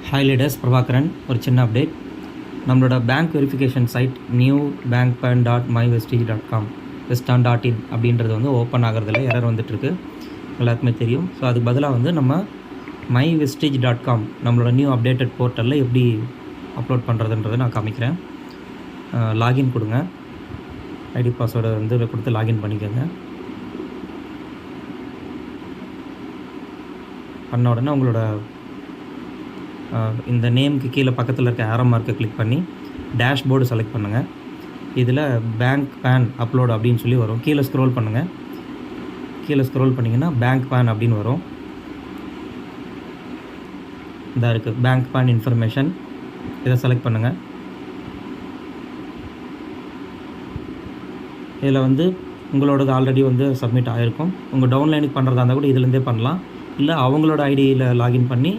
Hi leaders, Prabhakaran. ஒரு சின்ன update. நம்மளோட bank verification side newbankpan.mywestige.com weston.in அப்படின்றது வந்து ஓப்பன் ஆகிறதுல எரர் வந்துட்டுருக்கு, எல்லாருக்குமே தெரியும். ஸோ அதுக்கு பதிலாக வந்து நம்ம mywestige.com நம்மளோட நியூ அப்டேட்டட் போர்ட்டலில் எப்படி அப்லோட் பண்ணுறதுன்றதை நான் காமிக்கிறேன். லாகின் கொடுங்க, ஐடி பாஸ்வேர்டை வந்து கொடுத்து லாகின் பண்ணிக்கோங்க. பண்ண உடனே உங்களோட இந்த நேமுக்கு கீழே பக்கத்தில் இருக்க ஆரோ மார்க்கை கிளிக் பண்ணி டேஷ்போர்டு செலக்ட் பண்ணுங்கள். இதில் பேங்க் பேன் அப்லோட் அப்படின்னு சொல்லி வரும். கீழே ஸ்க்ரோல் பண்ணுங்கள். கீழே ஸ்க்ரோல் பண்ணிங்கன்னா பேங்க் பேன் அப்படின்னு வரும். இதாக இருக்குது பேங்க் பேன் இன்ஃபர்மேஷன். இதை செலக்ட் பண்ணுங்கள். இதில் வந்து உங்களோடது ஆல்ரெடி வந்து சப்மிட் ஆகிருக்கும். உங்கள் டவுன்லைனுக்கு பண்ணுறதா இருந்தால் கூட இதுலேருந்தே பண்ணலாம். இல்லை அவங்களோட ஐடியில் லாகின் பண்ணி